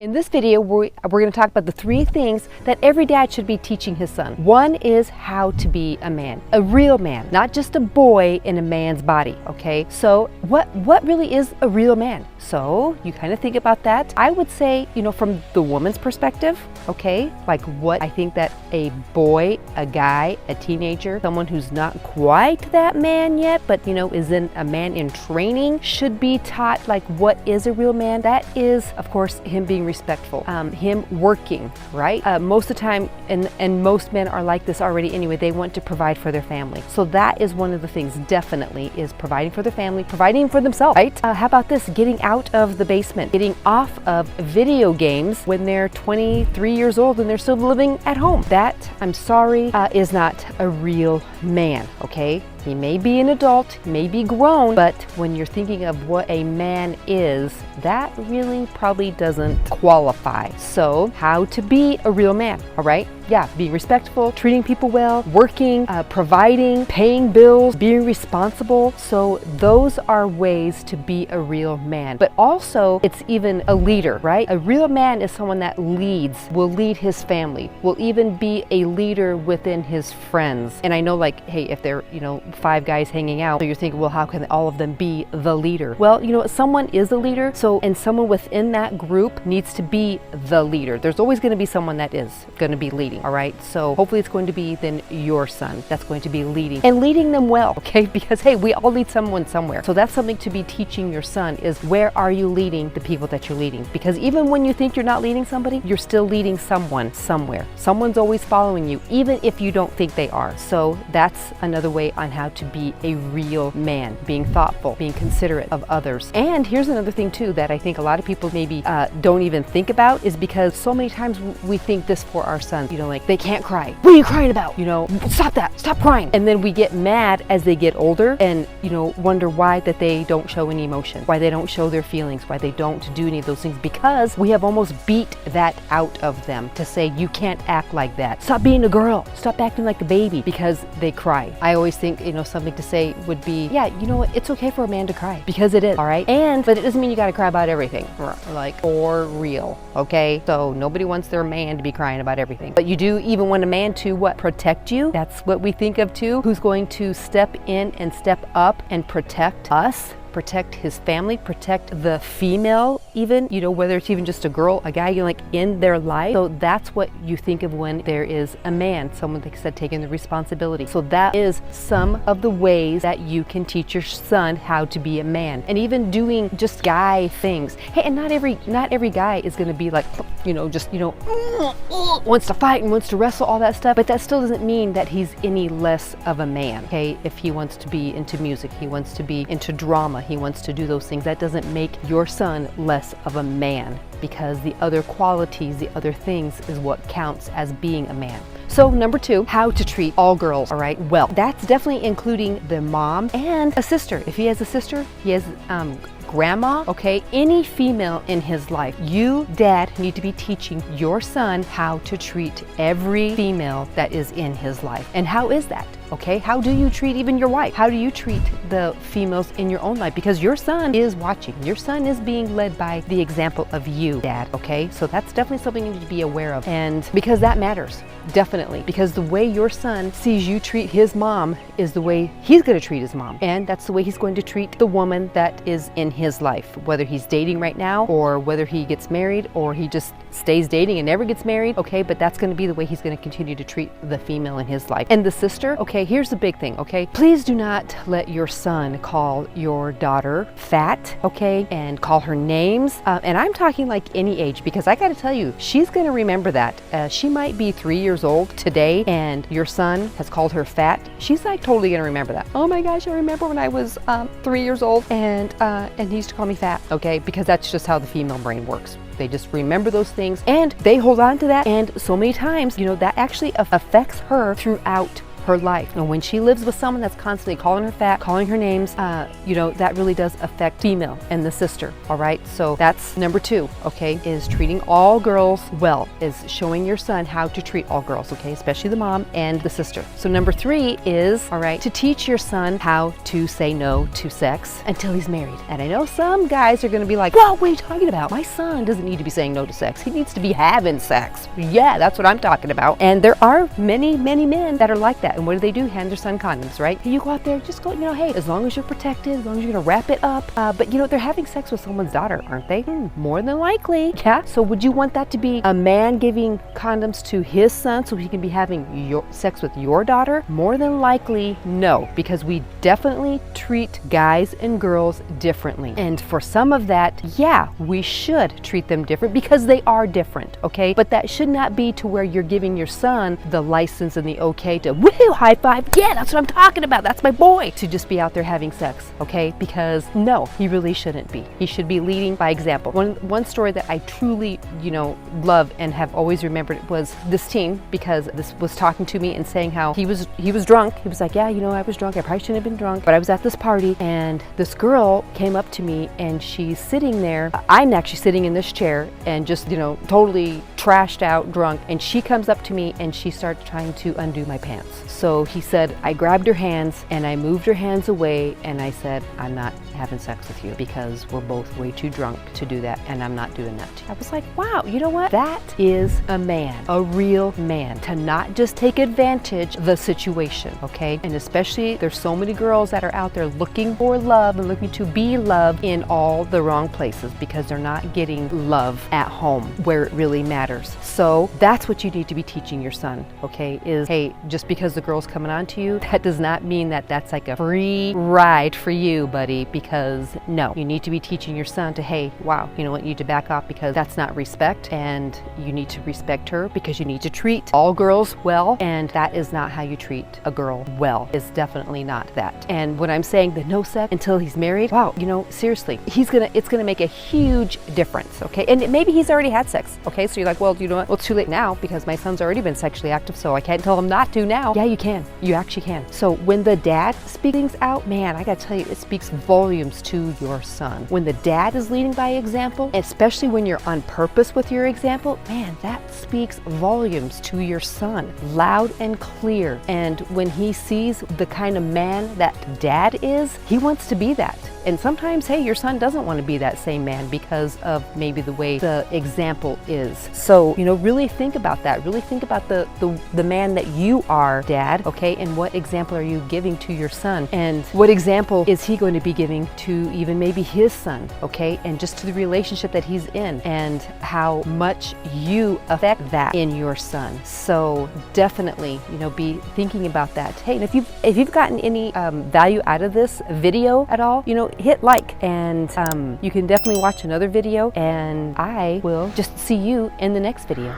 In this video, we're going to talk about the 3 things that every dad should be teaching his son. One is how to be a man, a real man, not just a boy in a man's body, okay? So what really is a real man? So you kind of think about that. I would say, from the woman's perspective, okay? Like what I think that a boy, a guy, a teenager, someone who's not quite that man yet, but is in a man in training, should be taught like what is a real man. That is, of course, him being respectful, him working, right? Most of the time, and most men are like this already anyway, they want to provide for their family. So that is one of the things, definitely, is providing for their family, providing for themselves, right? How about this? Getting out of the basement, getting off of video games when they're 23 years old and they're still living at home. That, I'm sorry, is not a real man, okay? He may be an adult, he may be grown, but when you're thinking of what a man is, that really probably doesn't qualify. So, how to be a real man, all right? Yeah, being respectful, treating people well, working, providing, paying bills, being responsible. So those are ways to be a real man. But also, it's even a leader, right? A real man is someone that leads, will lead his family, will even be a leader within his friends. And I know, like, hey, if they're, 5 guys hanging out, so you're thinking, well, how can all of them be the leader? Well, someone is a leader, and someone within that group needs to be the leader. There's always going to be someone that is going to be leading. All right, so hopefully it's going to be then your son that's going to be leading, and leading them well, okay? Because hey, we all lead someone somewhere. So that's something to be teaching your son, is where are you leading the people that you're leading? Because even when you think you're not leading somebody, you're still leading someone somewhere. Someone's always following you, even if you don't think they are. So that's another way on how to be a real man, being thoughtful, being considerate of others. And here's another thing too that I think a lot of people maybe don't even think about, is because so many times we think this for our sons, like they can't cry. What are you crying about? Stop that, stop crying. And then we get mad as they get older and, wonder why that they don't show any emotion, why they don't show their feelings, why they don't do any of those things, because we have almost beat that out of them to say, you can't act like that. Stop being a girl. Stop acting like a baby because they cry. I always think, something to say would be, yeah, what? It's okay for a man to cry, because it is, all right? But it doesn't mean you got to cry about everything, like, for real, okay? So nobody wants their man to be crying about everything. But you do even want a man to what? Protect you. That's what we think of too. Who's going to step in and step up and protect us, protect his family, protect the female even, whether it's even just a girl, a guy, like in their life. So that's what you think of when there is a man, someone that said taking the responsibility. So that is some of the ways that you can teach your son how to be a man, and even doing just guy things. Hey, and not every guy is going to be like, wants to fight and wants to wrestle, all that stuff, but that still doesn't mean that he's any less of a man, okay? If he wants to be into music, he wants to be into drama, he wants to do those things, that doesn't make your son less of a man, because the other qualities, the other things is what counts as being a man. So number 2, how to treat all girls, all right? Well, that's definitely including the mom and a sister. If he has a sister, he has grandma, okay? Any female in his life. You, dad, need to be teaching your son how to treat every female that is in his life. And how is that? Okay, how do you treat even your wife? How do you treat the females in your own life? Because your son is watching. Your son is being led by the example of you, dad, okay? So that's definitely something you need to be aware of. And because that matters, definitely. Because the way your son sees you treat his mom is the way he's going to treat his mom. And that's the way he's going to treat the woman that is in his life, whether he's dating right now, or whether he gets married, or he just stays dating and never gets married, okay? But that's going to be the way he's going to continue to treat the female in his life. And the sister, okay, here's the big thing, okay? Please do not let your son call your daughter fat, okay? And call her names. And I'm talking like any age, because I got to tell you, she's going to remember that. She might be 3 years old today, and your son has called her fat. She's like totally going to remember that. Oh my gosh, I remember when I was 3 years old and he used to call me fat, okay? Because that's just how the female brain works. They just remember those things and they hold on to that. And so many times, that actually affects her throughout her life. And when she lives with someone that's constantly calling her fat, calling her names, you know, that really does affect female and the sister, all right? So that's number 2, okay, is treating all girls well, is showing your son how to treat all girls, okay, especially the mom and the sister. So number 3 is, all right, to teach your son how to say no to sex until he's married. And I know some guys are gonna be like, well, what are you talking about? My son doesn't need to be saying no to sex. He needs to be having sex. Yeah, that's what I'm talking about. And there are many, many men that are like that. And what do? Hand their son condoms, right? You go out there, just go, you know, hey, as long as you're protected, as long as you're gonna wrap it up. But you know, they're having sex with someone's daughter, aren't they? More than likely. Yeah. So would you want that to be a man giving condoms to his son so he can be having sex with your daughter? More than likely, no, because we definitely treat guys and girls differently. And for some of that, yeah, we should treat them different because they are different, okay? But that should not be to where you're giving your son the license and the okay to woohoo, high five, yeah, that's what I'm talking about, that's my boy, to just be out there having sex, okay? Because no, he really shouldn't be. He should be leading by example. One story that I truly, you know, love and have always remembered was this teen, because this was talking to me and saying how he was drunk. He was like, yeah, you know, I was drunk, I probably shouldn't have been drunk, but I was at this party and this girl came up to me and she's sitting there. I'm actually sitting in this chair and just, you know, totally trashed out, drunk, and she comes up to me and she starts trying to undo my pants. So he said, I grabbed her hands and I moved her hands away and I said, I'm not having sex with you because we're both way too drunk to do that, and I'm not doing that to you. I was like, wow, you know what? That is a man, a real man, to not just take advantage of the situation, okay? And especially there's so many girls that are out there looking for love and looking to be loved in all the wrong places because they're not getting love at home where it really matters. So that's what you need to be teaching your son, okay? Is, hey, just because the girl's coming on to you, that does not mean that that's like a free ride for you, buddy, because no, you need to be teaching your son to, hey, wow, you know what, you need to back off because that's not respect, and you need to respect her because you need to treat all girls well, and that is not how you treat a girl well. It's definitely not that. And when I'm saying the no sex until he's married, wow, you know, seriously, it's gonna make a huge difference, okay? And maybe he's already had sex, okay? So you're like, well, you know what, well, it's too late now because my son's already been sexually active, so I can't tell him not to now. Yeah, you can. You actually can. So when the dad speaks things out, man, I gotta tell you, it speaks volumes to your son. When the dad is leading by example, especially when you're on purpose with your example, man, that speaks volumes to your son, loud and clear. And when he sees the kind of man that dad is, he wants to be that. And sometimes, hey, your son doesn't want to be that same man because of maybe the way the example is. So, you know, really think about that. Really think about the man that you are, dad, okay? And what example are you giving to your son? And what example is he going to be giving to even maybe his son, okay? And just to the relationship that he's in and how much you affect that in your son. So definitely, you know, be thinking about that. Hey, and if you've gotten any value out of this video at all, you know, hit like, and you can definitely watch another video, and I will just see you in the next video.